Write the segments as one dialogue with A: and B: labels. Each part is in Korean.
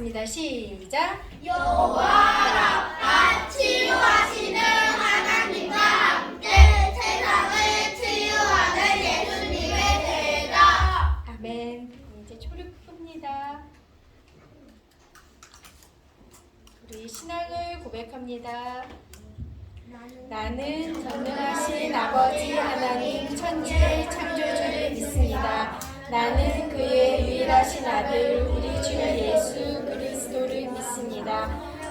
A: 하겠습니다. 시작.
B: 여호와 rapha 치유하시는 하나님과 함께 세상을 치유하는 예수님의 대답.
A: 아멘. 이제 초록입니다. 우리 신앙을 고백합니다. 나는 전능하신 아버지 하나님 천지의 창조주를 믿습니다. 나는 그의 유일하신 아들 우리 주 예수 그리스도를 믿습니다.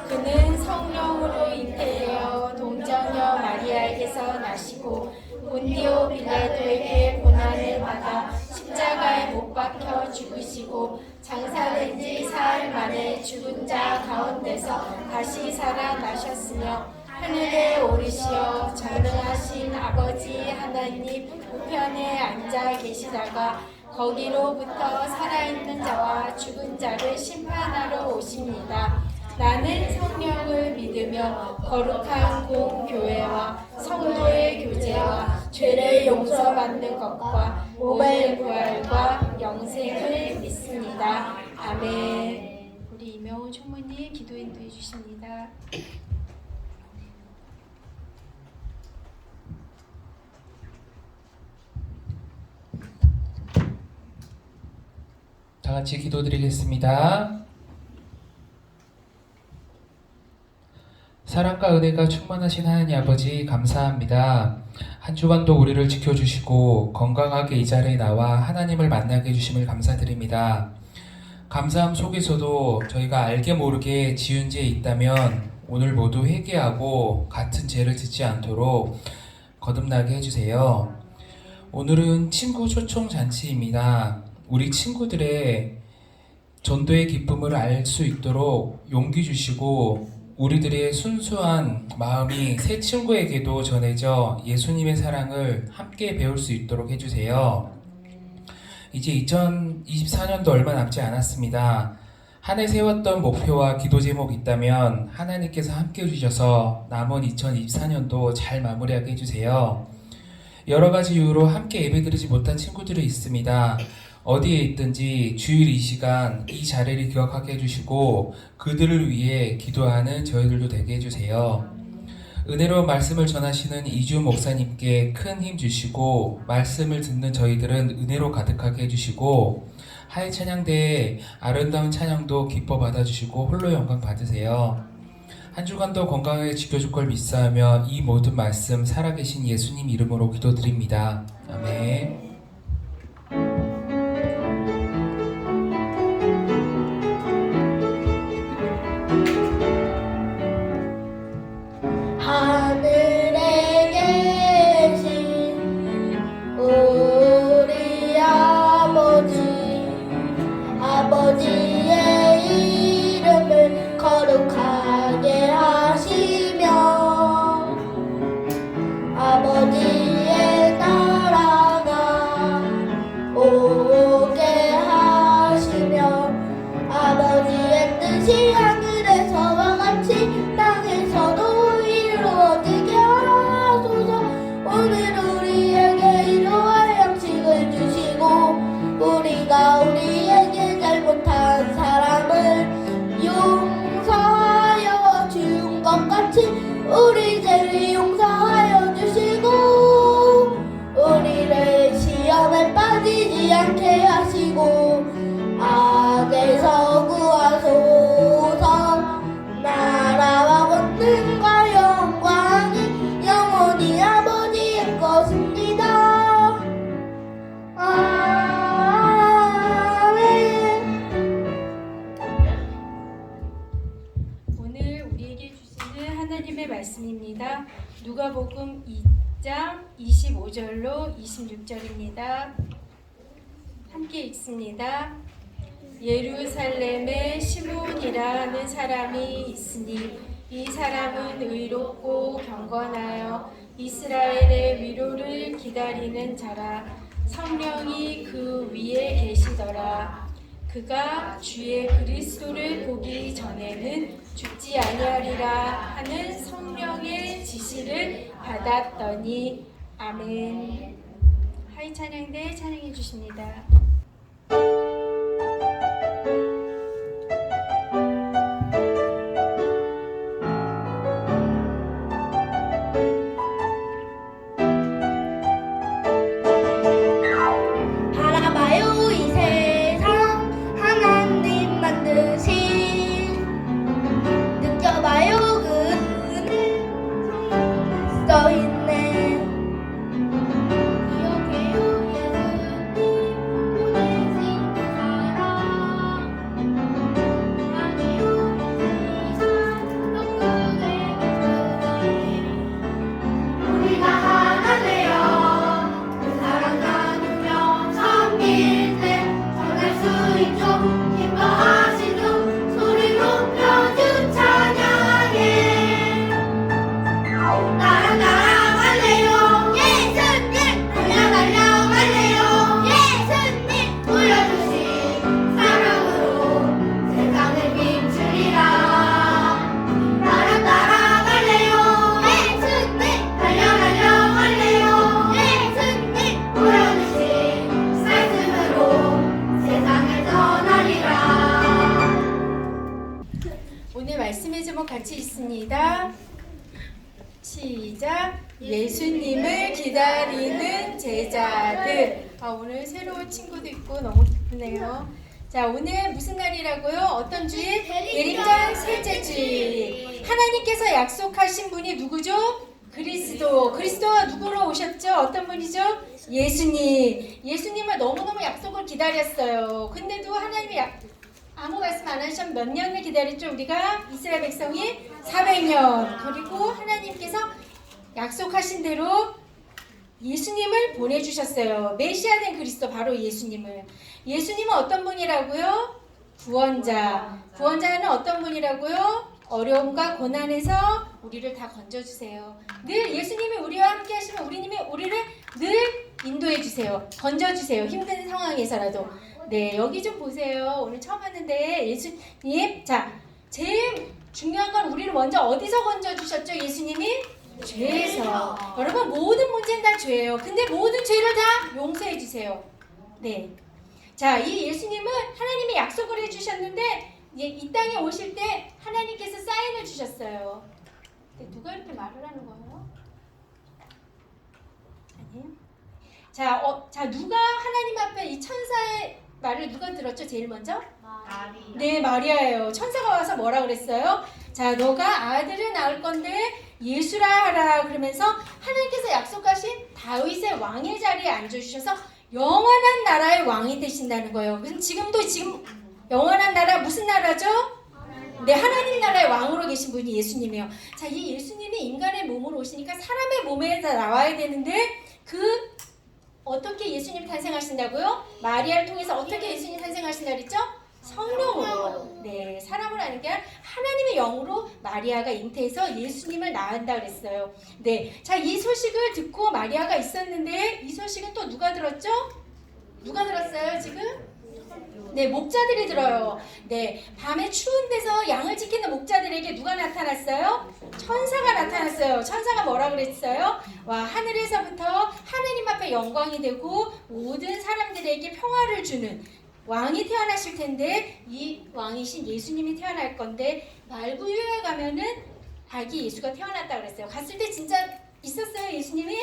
A: 그는 성령으로 잉태되어 동정녀 마리아에게서 나시고 본디오 빌라도에게 고난을 받아 십자가에 못 박혀 죽으시고 장사된 지 사흘 만에 죽은 자 가운데서 다시 살아나셨으며 하늘에 오르시어 전능하신 아버지 하나님 우편에 앉아 계시다가 거기로부터 살아있는 자와 죽은 자를 심판하러 오십니다. 나는 성령을 믿으며 거룩한 공교회와 성도의 교제와 죄를 용서받는 것과 몸의 부활과 영생을 믿습니다. 아멘. 우리 이명훈 총무님 기도 인도해 주십니다.
C: 다 같이 기도드리겠습니다. 사랑과 은혜가 충만하신 하나님 아버지 감사합니다. 한 주간도 우리를 지켜주시고 건강하게 이 자리에 나와 하나님을 만나게 해주심을 감사드립니다. 감사함 속에서도 저희가 알게 모르게 지은 죄 있다면 오늘 모두 회개하고 같은 죄를 짓지 않도록 거듭나게 해주세요. 오늘은 친구 초청 잔치입니다. 우리 친구들의 전도의 기쁨을 알 수 있도록 용기 주시고 우리들의 순수한 마음이 새 친구에게도 전해져 예수님의 사랑을 함께 배울 수 있도록 해주세요. 이제 2024년도 얼마 남지 않았습니다. 한 해 세웠던 목표와 기도 제목이 있다면 하나님께서 함께 해주셔서 남은 2024년도 잘 마무리하게 해주세요. 여러 가지 이유로 함께 예배드리지 못한 친구들이 있습니다. 어디에 있든지 주일 이 시간 이 자리를 기억하게 해주시고 그들을 위해 기도하는 저희들도 되게 해주세요. 은혜로운 말씀을 전하시는 이주 목사님께 큰 힘 주시고 말씀을 듣는 저희들은 은혜로 가득하게 해주시고 하이 찬양대의 아름다운 찬양도 기뻐 받아주시고 홀로 영광 받으세요. 한 주간도 건강하게 지켜줄 걸 믿사하며 이 모든 말씀 살아계신 예수님 이름으로 기도드립니다. 아멘.
B: 하늘에 계신 우리 아버지의 이름을 거룩하게 하시며 아버지의 나라가 오게 하시며 아버지의 뜻이 하늘에서와 같이 땅에서도 이루어지게 하소서. 오늘 우리에게 일용할 양식을 주시고 우리가 우리에게 잘못한 사람을 용서하여 준 것 같이 우리 죄를 용서하여 주시고 우리를 시험에 빠지지 않게 하시고 악에서 구하소서. 나라와 권능과 영광이 영원히 아버지의 것입니다. 아멘.
A: 오늘 우리에게 주시는 하나님의 말씀입니다. 누가복음 2장 25절로 26절입니다. 함께 읽습니다. 예루살렘에 시몬이라는 사람이 있으니 이 사람은 의롭고 경건하여 이스라엘의 위로를 기다리는 자라. 성령이 그 위에 계시더라. 그가 주의 그리스도를 보기 전에는 죽지 아니하리라 하는 성령의 지시를 받았더니. 아멘. 하이 찬양대 찬양해 주십니다. 말씀의 제목 같이 있습니다. 시작. 예수님을 기다리는 제자들. 오늘 새로운 친구도 있고 너무 기쁘네요. 자, 오늘 무슨 날이라고요? 어떤 주일? 대림절 셋째 주일. 하나님께서 약속하신 분이 누구죠? 그리스도가 누구로 오셨죠? 어떤 분이죠? 예수님. 예수님을 너무너무 약속을 기다렸어요. 근데도 하나님이 아무 말씀 안 하시면 몇 년을 기다렸죠? 우리가 이스라엘 백성이 400년. 그리고 하나님께서 약속하신 대로 예수님을 보내주셨어요. 메시아된 그리스도, 바로 예수님을. 예수님은 어떤 분이라고요? 구원자. 구원자는 어떤 분이라고요? 어려움과 고난에서 우리를 다 건져주세요. 늘 예수님이 우리와 함께 하시면 우리를 늘 인도해 주세요. 건져주세요. 힘든 상황에서라도. 네, 여기 좀 보세요. 오늘 처음 왔는데 예수님, 자, 제일 중요한 건 우리를 먼저 어디서 건져주셨죠? 예수님이? 죄에서. 여러분, 모든 문제는 다 죄예요. 근데 모든 죄를 다 용서해 주세요. 네. 자, 이 예수님은 하나님이 약속을 해주셨는데 이 땅에 오실 때 하나님께서 사인을 주셨어요. 누가 이렇게 말을 하는 거예요? 아니에요? 자, 누가 하나님 앞에 이 천사의 말을 누가 들었죠? 제일 먼저?
B: 마리아.
A: 네, 마리아예요. 천사가 와서 뭐라 그랬어요? 자, 너가 아들을 낳을 건데 예수라 하라. 그러면서 하나님께서 약속하신 다윗의 왕의 자리에 앉아주셔서 영원한 나라의 왕이 되신다는 거예요. 그럼 지금 영원한 나라 무슨 나라죠? 네, 하나님 나라의 왕으로 계신 분이 예수님이에요. 자, 이 예수님이 인간의 몸으로 오시니까 사람의 몸에 다 나와야 되는데 어떻게 예수님 탄생하신다고요? 마리아를 통해서 어떻게 예수님 탄생하신다 그랬죠? 성령으로. 네, 사람을 아는 게 아니라 하나님의 영으로 마리아가 잉태해서 예수님을 낳았다 그랬어요. 네, 자, 이 소식을 듣고 마리아가 있었는데 이 소식은 또 누가 들었죠? 누가 들었어요 지금? 네, 목자들이 들어요. 네, 밤에 추운 데서 양을 지키는 목자들에게 누가 나타났어요? 천사가 나타났어요. 천사가 뭐라 그랬어요? 와, 하늘에서부터 하느님 앞에 영광이 되고 모든 사람들에게 평화를 주는 왕이 태어나실 텐데 이 왕이신 예수님이 태어날 건데 말구유에 가면은 아기 예수가 태어났다 그랬어요. 갔을 때 진짜 있었어요, 예수님이?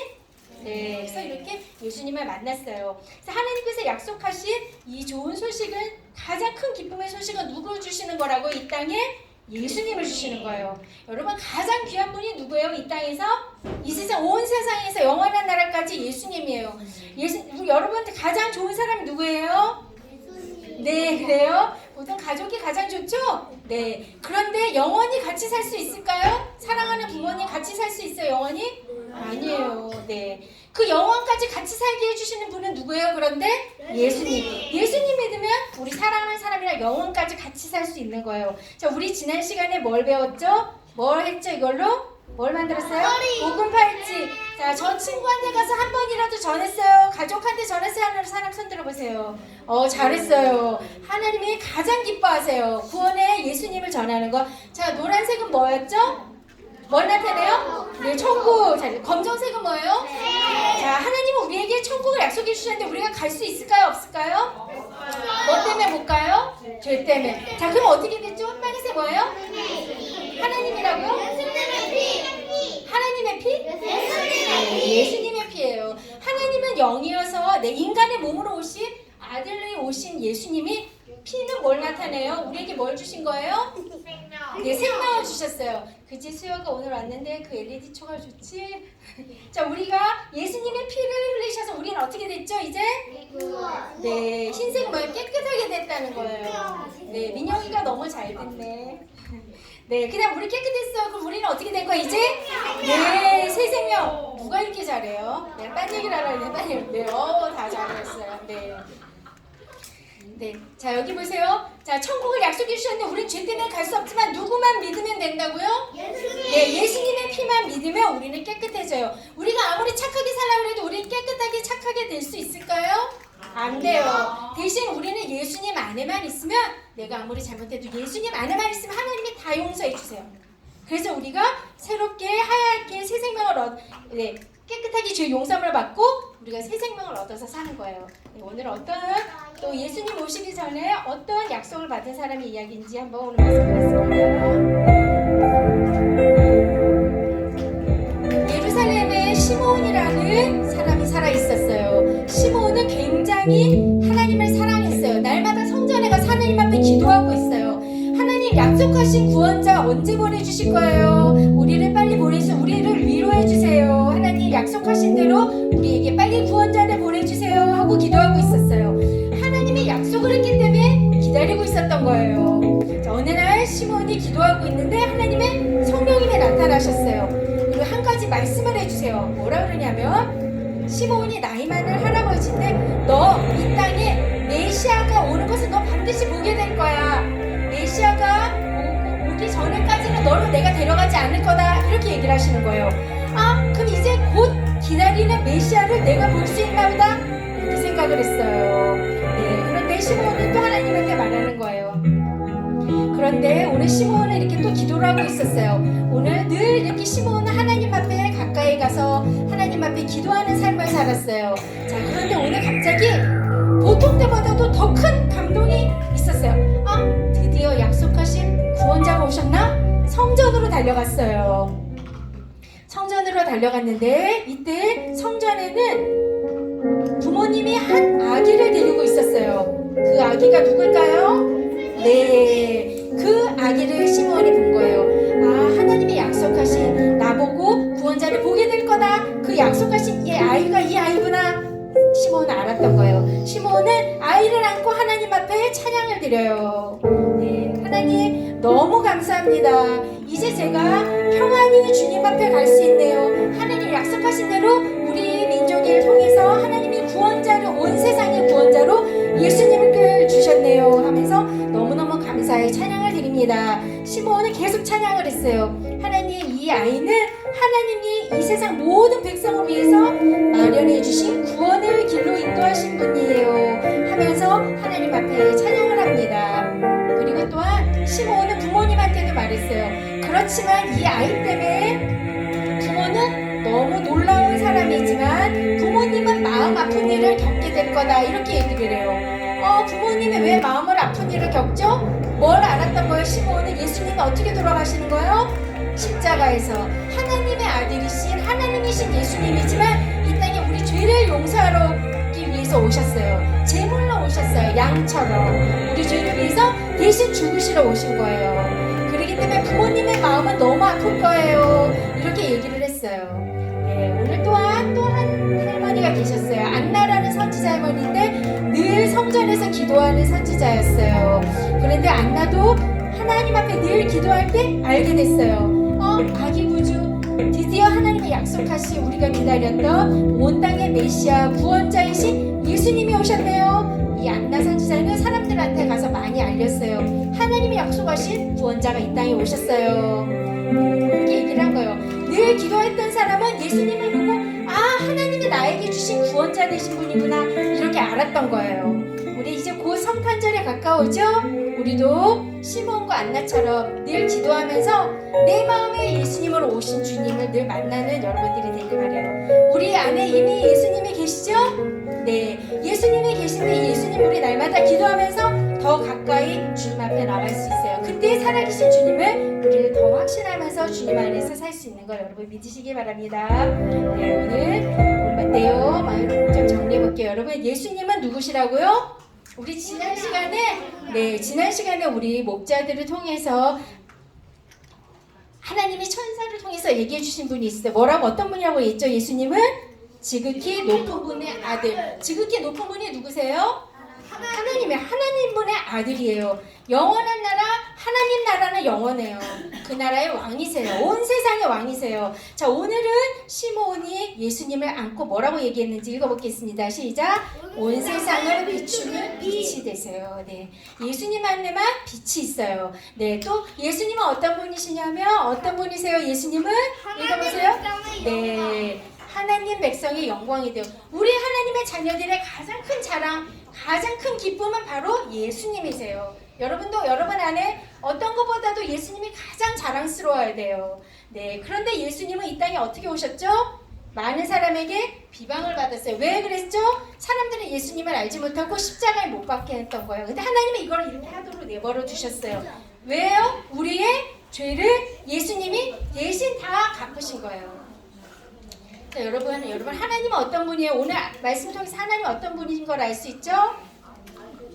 A: 네, 그래서 이렇게 예수님을 만났어요. 그래서 하나님께서 약속하신 이 좋은 소식은, 가장 큰 기쁨의 소식은 누구를 주시는 거라고? 이 땅에 예수님을 주시는 거예요. 여러분, 가장 귀한 분이 누구예요? 이 땅에서? 이 세상, 온 세상에서 영원한 나라까지 예수님이에요. 여러분한테 가장 좋은 사람이 누구예요? 네, 그래요? 보통 가족이 가장 좋죠? 네. 그런데 영원히 같이 살 수 있을까요? 사랑하는 부모님 같이 살 수 있어요, 영원히? 아니에요. 네. 그 영원까지 같이 살게 해주시는 분은 누구예요? 그런데 예수님. 예수님 믿으면 우리 사랑하는 사람이랑 영원까지 같이 살 수 있는 거예요. 자, 우리 지난 시간에 뭘 배웠죠? 뭘 했죠, 이걸로? 뭘 만들었어요? 오금팔찌. 자, 저 친구한테 가서 한 번이라도 전했어요. 가족한테 전했어요 하는 사람 손 들어보세요. 잘했어요. 하나님이 가장 기뻐하세요. 구원의 예수님을 전하는 거. 자, 노란색은 뭐였죠? 뭘 나타내요? 네, 천국. 자, 검정색은 뭐예요? 자, 하나님은 우리에게 천국을 약속해 주셨는데 우리가 갈 수 있을까요? 없을까요? 뭐 때문에 못 가요? 죄 때문에. 자, 그럼 어떻게 됐죠? 빨간색 뭐예요? 하나님이라고요? 하나님의 피? 예수님의 피예요. 하나님은 영이어서 인간의 몸으로 오신 아들이 오신 예수님이 피는 뭘 나타내요? 우리에게 뭘 주신 거예요? 네, 생명을 주셨어요. 그치, 수요가 오늘 왔는데 그 LED 초가 좋지? 자, 우리가 예수님의 피를 흘리셔서 우리는 어떻게 됐죠, 이제? 네, 흰색은 뭐예요? 깨끗하게 됐다는 거예요. 네, 민영이가 너무 잘 됐네. 네, 그냥 우리 깨끗했어. 그럼 우리는 어떻게 된 거야, 이제? 네, 새 생명. 누가 이렇게 잘해요? 네, 딴 얘기를 하라고 딴 얘기. 네, 다 잘했어요. 네. 네, 자, 여기 보세요. 자, 천국을 약속해 주셨는데 우리는 죄 때문에 갈 수 없지만 누구만 믿으면 된다고요? 네, 예수님의 피만 믿으면 우리는 깨끗해져요. 우리가 아무리 착하게 살려고 해도 우리는 깨끗하게 착하게 될 수 있을까요? 안 돼요. 대신 우리는 예수님 안에만 있으면, 내가 아무리 잘못해도 예수님 안에만 있으면 하나님이 다 용서해 주세요. 그래서 우리가 새롭게 하얗게 새 생명을 깨끗하게 죄 용서를 받고 우리가 새 생명을 얻어서 사는 거예요. 네, 오늘 어떤 또 예수님 오시기 전에 어떤 약속을 받은 사람의 이야기인지 한번 오늘 말씀드렸습니다. 예루살렘에 시므온이라는 사람이 살아 있었어요. 시므온은 굉장히 하나님을 사랑했어요. 날마다 성전에 가서 하나님 앞에 기도하고 있어요. 하나님 약속하신 구원자 언제 보내주실 거예요? 우리를 빨리 보내주세요. 우리를 위로해 주세요. 하나님 약속하신 대로 우리에게 빨리 구원자를 보내주세요 하고 기도하고 있었어요. 하나님이 약속을 했기 때문에 기다리고 있었던 거예요. 자, 어느 날 시몬이 기도하고 있는데 하나님의 성령님이 나타나셨어요. 그리고 한 가지 말씀을 해주세요. 뭐라 그러냐면 시몬이 나이 많은 할아버지인데 너 이 땅에 메시아가 오는 것을 너 반드시 보게 될 거야. 메시아가 오기 전에까지는 너를 내가 데려가지 않을 거다. 이렇게 얘기를 하시는 거예요. 아, 그럼 이제 곧 기다리는 메시아를 내가 볼 수 있나 보다. 이렇게 생각을 했어요. 네, 그런데 시므온은 또 하나님한테 말하는 거예요. 그런데 오늘 시므온은 이렇게 또 기도를 하고 있었어요. 오늘 늘 이렇게 시므온은 하나님 앞에 가까이 가서 하나님 앞에 기도하는 삶을 살았어요. 자, 그런데 오늘 갑자기 보통 때보다도 더 큰 감동이 있었어요. 아, 드디어 약속하신 구원자가 오셨나? 성전으로 달려갔어요. 성전으로 달려갔는데 이때 성전에는 부모님이 한 아기를 데리고 있었어요. 그 아기가 누굴까요? 네, 그 아기를 시므온이 본 거예요. 아, 하나님이 약속하신 나보고 구원자를 보게 될 거다. 그 약속하신 이 아이가 이 아이구나. 시므온은 알았던 거예요. 시므온은 아이를 안고 하나님 앞에 찬양을 드려요. 네, 하나님 너무 감사합니다. 이제 제가 평안히 주님 앞에 갈 수 있네요. 하나님 약속하신 대로 우리 민족을 통해서 하나님이 구원자를 온 세상의 구원자로 예수님을 주셨네요 하면서 너무너무 감사히 찬양을 드립니다. 시므온은 계속 찬양을 했어요. 하나님, 이 아이는 하나님이 이 세상 모든 백성을 위해서 마련해 주신 구원의 길로 인도하신 분이에요 하면서 하나님 앞에 찬양을 합니다. 그리고 또한 시므온은 부모님한테도 말했어요. 그렇지만 이 아이 때문에 부모는 너무 놀라운 사람이지만 부모님은 마음 아픈 일을 겪게 될 거다. 이렇게 얘기를 해요. 부모님이 왜 마음을 아픈 일을 겪죠? 뭘 알았던 거예요? 시므온은 예수님이 어떻게 돌아가시는 거예요? 십자가에서 하나님의 아들이신 하나님이신 예수님이지만 이 땅에 우리 죄를 용서하기 위해서 오셨어요. 제물로 오셨어요. 양처럼 우리 죄를 위해서 대신 죽으시러 오신 거예요. 그렇기 때문에 부모님의 마음은 너무 아플 거예요. 이렇게 얘기를 했어요. 네, 오늘 또한 또 한 할머니가 계셨어요. 안나라는 선지자 할머니인데 늘 성전에서 기도하는 선지자였어요. 그런데 안나도 하나님 앞에 늘 기도할 때 알게 됐어요. 아기 구주, 드디어 하나님이 약속하신 우리가 기다렸던 온 땅의 메시아 구원자이신 예수님이 오셨네요. 이 안나 선지자는 사람들한테 가서 많이 알렸어요. 하나님이 약속하신 구원자가 이 땅에 오셨어요. 그렇게 얘기를 한 거예요. 늘 기도했던 사람은 예수님을 보고 하나님이 나에게 주신 구원자 되신 분이구나 이렇게 알았던 거예요. 우리 이제 곧 성탄절에 가까우죠? 우리도 시몬과 안나처럼 늘 기도하면서 내 마음에 예수님으로 오신 주님을 늘 만나는 여러분들이 되길 바라요. 우리 안에 이미 예수님이 계시죠? 네, 예수님이 계신데 예수님 우리 날마다 기도하면서 더 가까이 주님 앞에 나갈 수 있어요. 그때 살아계신 주님을 우리를 더 확신하면서 주님 안에서 살 수 있는 걸 여러분 믿으시기 바랍니다. 네, 오늘 마테오 마음 좀 정리해 볼게요. 여러분, 예수님은 누구시라고요? 우리 지난 시간에 우리 목자들을 통해서 하나님이 천사를 통해서 얘기해 주신 분이 있어요. 뭐라고 어떤 분이라고 했죠? 예수님은 지극히 높은 분의 아들. 지극히 높은 분이 누구세요? 하나님 분의 아들이에요. 영원한 나라, 하나님 나라는 영원해요. 그 나라의 왕이세요. 온 세상의 왕이세요. 자, 오늘은 시므온이 예수님을 안고 뭐라고 얘기했는지 읽어보겠습니다. 시작. 온 세상을 비추는 빛이 되세요. 네, 예수님 안에만 빛이 있어요. 네, 또 예수님은 어떤 분이시냐면 어떤 분이세요? 예수님은 읽어보세요. 네, 하나님 백성의 영광이 되어 우리 하나님의 자녀들의 가장 큰 자랑, 가장 큰 기쁨은 바로 예수님이세요. 여러분도 여러분 안에 어떤 것보다도 예수님이 가장 자랑스러워야 돼요. 네, 그런데 예수님은 이 땅에 어떻게 오셨죠? 많은 사람에게 비방을 받았어요. 왜 그랬죠? 사람들은 예수님을 알지 못하고 십자가에 못 박게 했던 거예요. 근데 하나님은 이걸 이렇게 하도록 내버려 두셨어요. 왜요? 우리의 죄를 예수님이 대신 다 갚으신 거예요. 자, 여러분 하나님은 어떤 분이에요? 오늘 말씀 통해서 하나님은 어떤 분인 걸 알 수 있죠?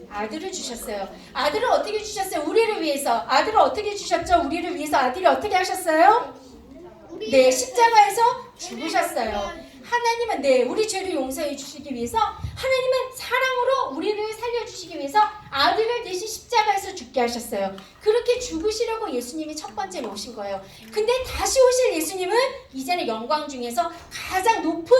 A: 아들을 주셨어요. 아들을 어떻게 주셨어요? 우리를 위해서. 아들을 어떻게 주셨죠? 우리를 위해서. 아들이 어떻게 하셨어요? 네, 십자가에서 죽으셨어요. 하나님은 우리 죄를 용서해 주시기 위해서, 하나님은 사랑으로 우리를 살려주시기 위해서 아들을 대신 십자가에서 죽게 하셨어요. 그렇게 죽으시려고 예수님이 첫 번째 오신 거예요. 근데 다시 오실 예수님은 이제는 영광 중에서 가장 높은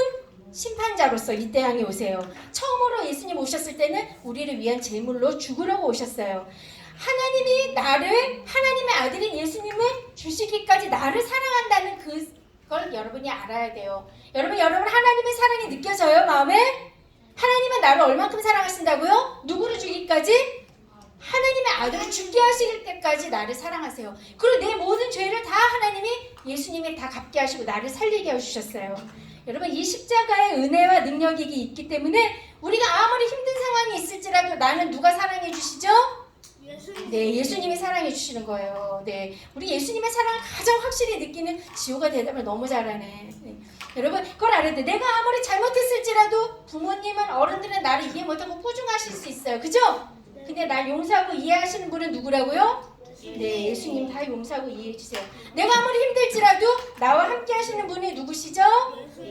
A: 심판자로서 이 땅에 오세요. 처음으로 예수님 오셨을 때는 우리를 위한 제물로 죽으려고 오셨어요. 하나님이 하나님의 아들인 예수님을 주시기까지 나를 사랑한다는 그걸 여러분이 알아야 돼요. 여러분 하나님의 사랑이 느껴져요, 마음에? 하나님은 나를 얼만큼 사랑하신다고요? 누구를 주기까지? 하나님의 아들을 죽게 하실 때까지 나를 사랑하세요. 그리고 내 모든 죄를 다 하나님이 예수님이 다 갚게 하시고 나를 살리게 해주셨어요. 여러분 이 십자가의 은혜와 능력이 있기 때문에 우리가 아무리 힘든 상황이 있을지라도 나는 누가 사랑해 주시죠? 네, 예수님이 사랑해 주시는 거예요. 네, 우리 예수님의 사랑을 가장 확실히 느끼는 지호가 대답을 너무 잘하네. 네. 여러분 그걸 알아야 돼. 내가 아무리 잘못했을지라도 부모님은 어른들은 나를 이해 못하고 꾸중하실 수 있어요. 그죠? 근데 날 용서하고 이해하시는 분은 누구라고요? 네, 예수님 다 용서하고 이해해 주세요. 내가 아무리 힘들지라도 나와 함께 하시는 분이 누구시죠?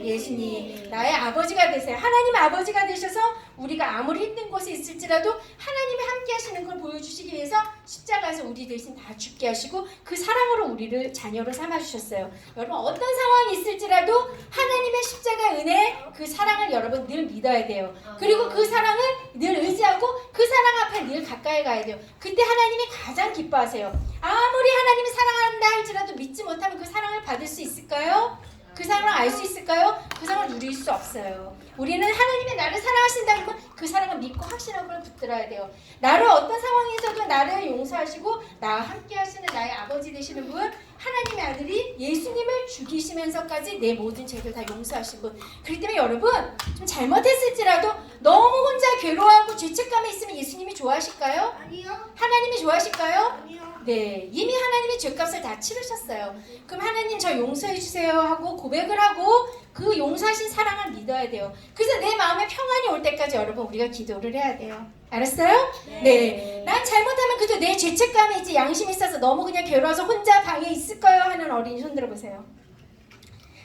A: 예수님. 나의 아버지가 되세요. 하나님 아버지가 되셔서 우리가 아무리 힘든 곳에 있을지라도 하나님이 함께 하시는 걸 보여주시기 위해서 십자가에서 우리 대신 다 죽게 하시고 그 사랑으로 우리를 자녀로 삼아주셨어요. 여러분 어떤 상황이 있을지라도 하나님의 십자가 은혜 그 사랑을 여러분 늘 믿어야 돼요. 그리고 그 사랑을 늘 의지하고 그 사랑 앞에 늘 가까이 가야 돼요. 그때 하나님이 가장 기뻐하세요. 아무리 하나님이 사랑한다 할지라도 믿지 못하면 그 사랑을 받을 수 있을까요? 그 사랑을 알 수 있을까요? 그 사랑을 누릴 수 없어요. 우리는 하나님이 나를 사랑하신다는 건 그 사랑을 믿고 확신한 걸 붙들어야 돼요. 나를 어떤 상황에서도 나를 용서하시고 나와 함께 하시는 나의 아버지 되시는 분, 하나님의 아들이 예수님을 죽이시면서까지 내 모든 죄를 다 용서하신 분. 그렇기 때문에 여러분 좀 잘못했을지라도 너무 혼자 괴로워하고 죄책감에 있으면 예수님이 좋아하실까요?
B: 아니요.
A: 하나님이 좋아하실까요?
B: 아니요.
A: 네, 이미 하나님이 죄값을 다 치르셨어요. 그럼 하나님 저 용서해 주세요 하고 고백을 하고 그 용서하신 사랑을 믿어야 돼요. 그래서 내 마음에 평안이 올 때까지 여러분 우리가 기도를 해야 돼요. 알았어요? 네. 난 잘못하면 그래도 내 죄책감이 있지 양심이 있어서 너무 그냥 괴로워서 혼자 방에 있을까요? 하는 어린이 손 들어보세요.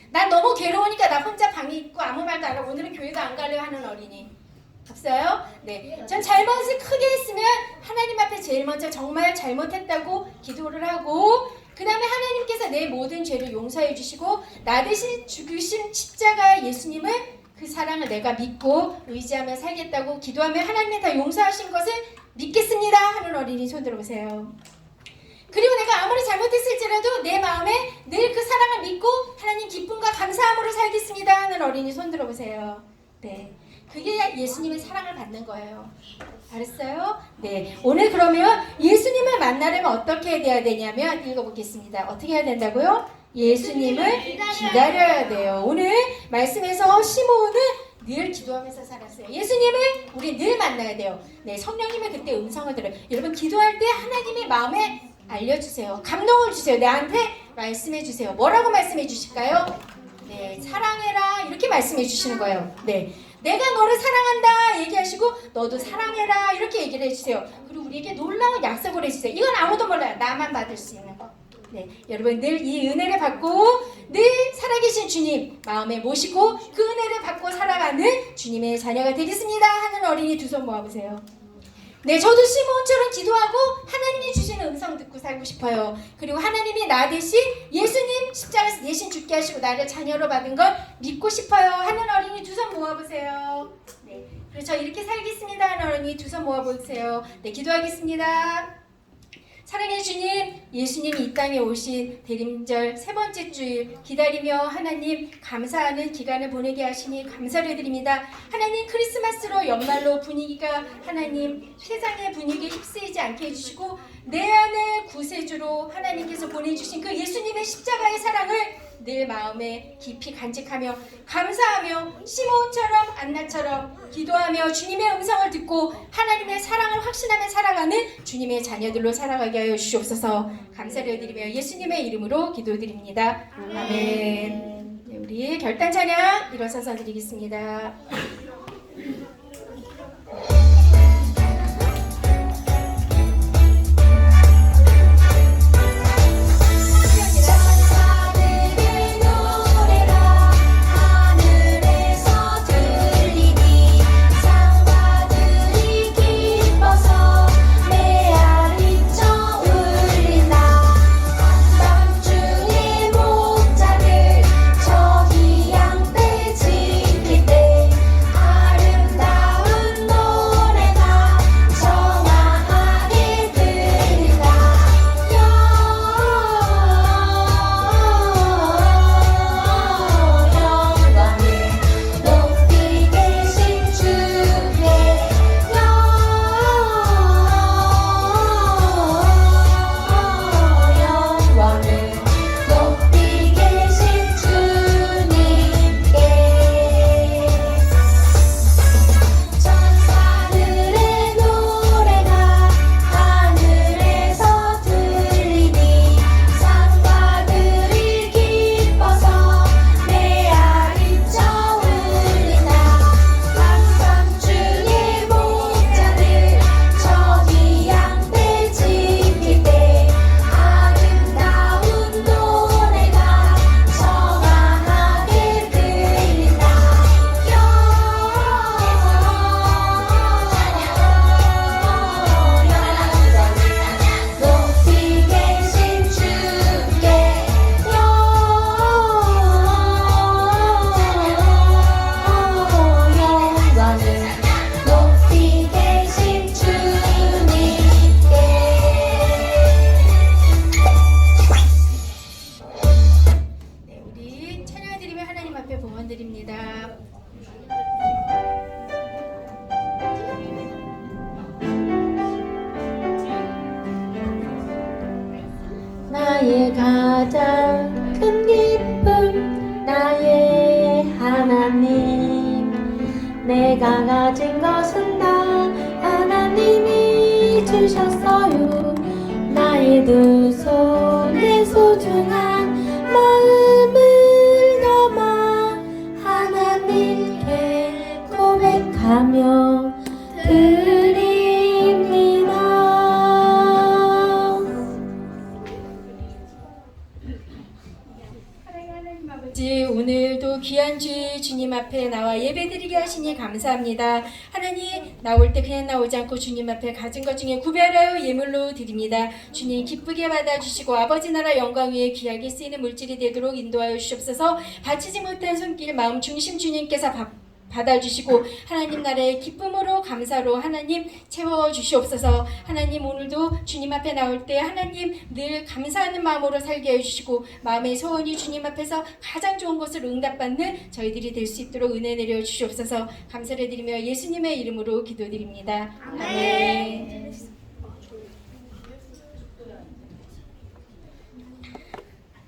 A: 난 너무 괴로우니까 나 혼자 방에 있고 아무 말도 안 하고 오늘은 교회도 안 가려 하는 어린이. 없어요? 네. 전 잘못을 크게 했으면 하나님 앞에 제일 먼저 정말 잘못했다고 기도를 하고 그 다음에 하나님께서 내 모든 죄를 용서해 주시고 나 대신 죽으신 십자가 예수님을 그 사랑을 내가 믿고 의지하며 살겠다고 기도하면 하나님이 다 용서하신 것을 믿겠습니다 하는 어린이 손 들어보세요. 그리고 내가 아무리 잘못했을지라도 내 마음에 늘 그 사랑을 믿고 하나님 기쁨과 감사함으로 살겠습니다 하는 어린이 손 들어보세요. 네. 그게 예수님의 사랑을 받는 거예요. 알았어요? 네. 오늘 그러면 예수님을 만나려면 어떻게 해야 되냐면 읽어보겠습니다. 어떻게 해야 된다고요? 예수님을 기다려야 돼요. 오늘 말씀에서 시므온은 늘 기도하면서 살았어요. 예수님을 우리 늘 만나야 돼요. 네, 성령님의 그때 음성을 들어요. 여러분 기도할 때 하나님의 마음에 알려주세요. 감동을 주세요. 나한테 말씀해 주세요. 뭐라고 말씀해 주실까요? 네, 사랑해라 이렇게 말씀해 주시는 거예요. 네. 내가 너를 사랑한다 얘기하시고 너도 사랑해라 이렇게 얘기를 해주세요. 그리고 우리에게 놀라운 약속을 해주세요. 이건 아무도 몰라요. 나만 받을 수 있는 거. 네, 여러분 늘 이 은혜를 받고 늘 살아계신 주님 마음에 모시고 그 은혜를 받고 살아가는 주님의 자녀가 되겠습니다 하는 어린이 두 손 모아보세요. 네, 저도 시므온처럼 기도하고 하나님이 주시는 음성 듣고 살고 싶어요. 그리고 하나님이 나 대신 예수님 십자가에서 대신 죽게 하시고 나를 자녀로 받은 걸 믿고 싶어요 하는 어린이 두 손 모아보세요. 네, 그리고 저 이렇게 살겠습니다 하는 어린이 두 손 모아보세요. 네, 기도하겠습니다. 사랑의 주님, 예수님이 이 땅에 오신 대림절 세 번째 주일 기다리며 하나님 감사하는 기간을 보내게 하시니 감사를 드립니다. 하나님 크리스마스로 연말로 분위기가 하나님 세상의 분위기에 휩쓰이지 않게 해주시고 내 안에 구세주로 하나님께서 보내주신 그 예수님의 십자가의 사랑을 늘 마음에 깊이 간직하며 감사하며 시몬처럼 안나처럼 기도하며 주님의 음성을 듣고 하나님의 사랑을 확신하며 살아가는 주님의 자녀들로 살아가게 하여 주시옵소서. 감사를 드리며 예수님의 이름으로 기도드립니다. 아멘. 네, 우리 결단 찬양 일어서서 드리겠습니다.
B: 나의 가장 큰 기쁨 나의 하나님 내가 가진 것은 다 하나님이 주셨어요 나의 두 손에 소중한 마음을 담아 하나님께 고백하며 드립니다.
A: 오늘도 귀한 주님 앞에 나와 예배드리게 하시니 감사합니다. 하나님 나올 때 그냥 나오지 않고 주님 앞에 가진 것 중에 구별하여 예물로 드립니다. 주님 기쁘게 받아주시고 아버지 나라 영광 위에 귀하게 쓰이는 물질이 되도록 인도하여 주시옵소서. 바치지 못한 손길 마음 중심 주님께서 받아주시고 하나님 나라의 기쁨으로 감사로 하나님 채워주시옵소서. 하나님 오늘도 주님 앞에 나올 때 하나님 늘 감사하는 마음으로 살게 해주시고 마음의 소원이 주님 앞에서 가장 좋은 것을 응답받는 저희들이 될 수 있도록 은혜 내려주시옵소서. 감사를 드리며 예수님의 이름으로 기도드립니다. 아멘.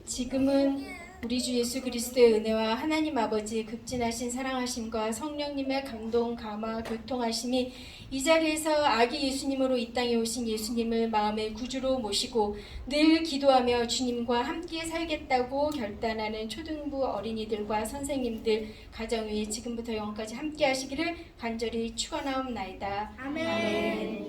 A: 지금은 우리 주 예수 그리스도의 은혜와 하나님 아버지의 극진하신 사랑하심과 성령님의 감동, 감화, 교통하심이 이 자리에서 아기 예수님으로 이 땅에 오신 예수님을 마음의 구주로 모시고 늘 기도하며 주님과 함께 살겠다고 결단하는 초등부 어린이들과 선생님들 가정 위에 지금부터 영원까지 함께 하시기를 간절히 축원하옵나이다. 아멘.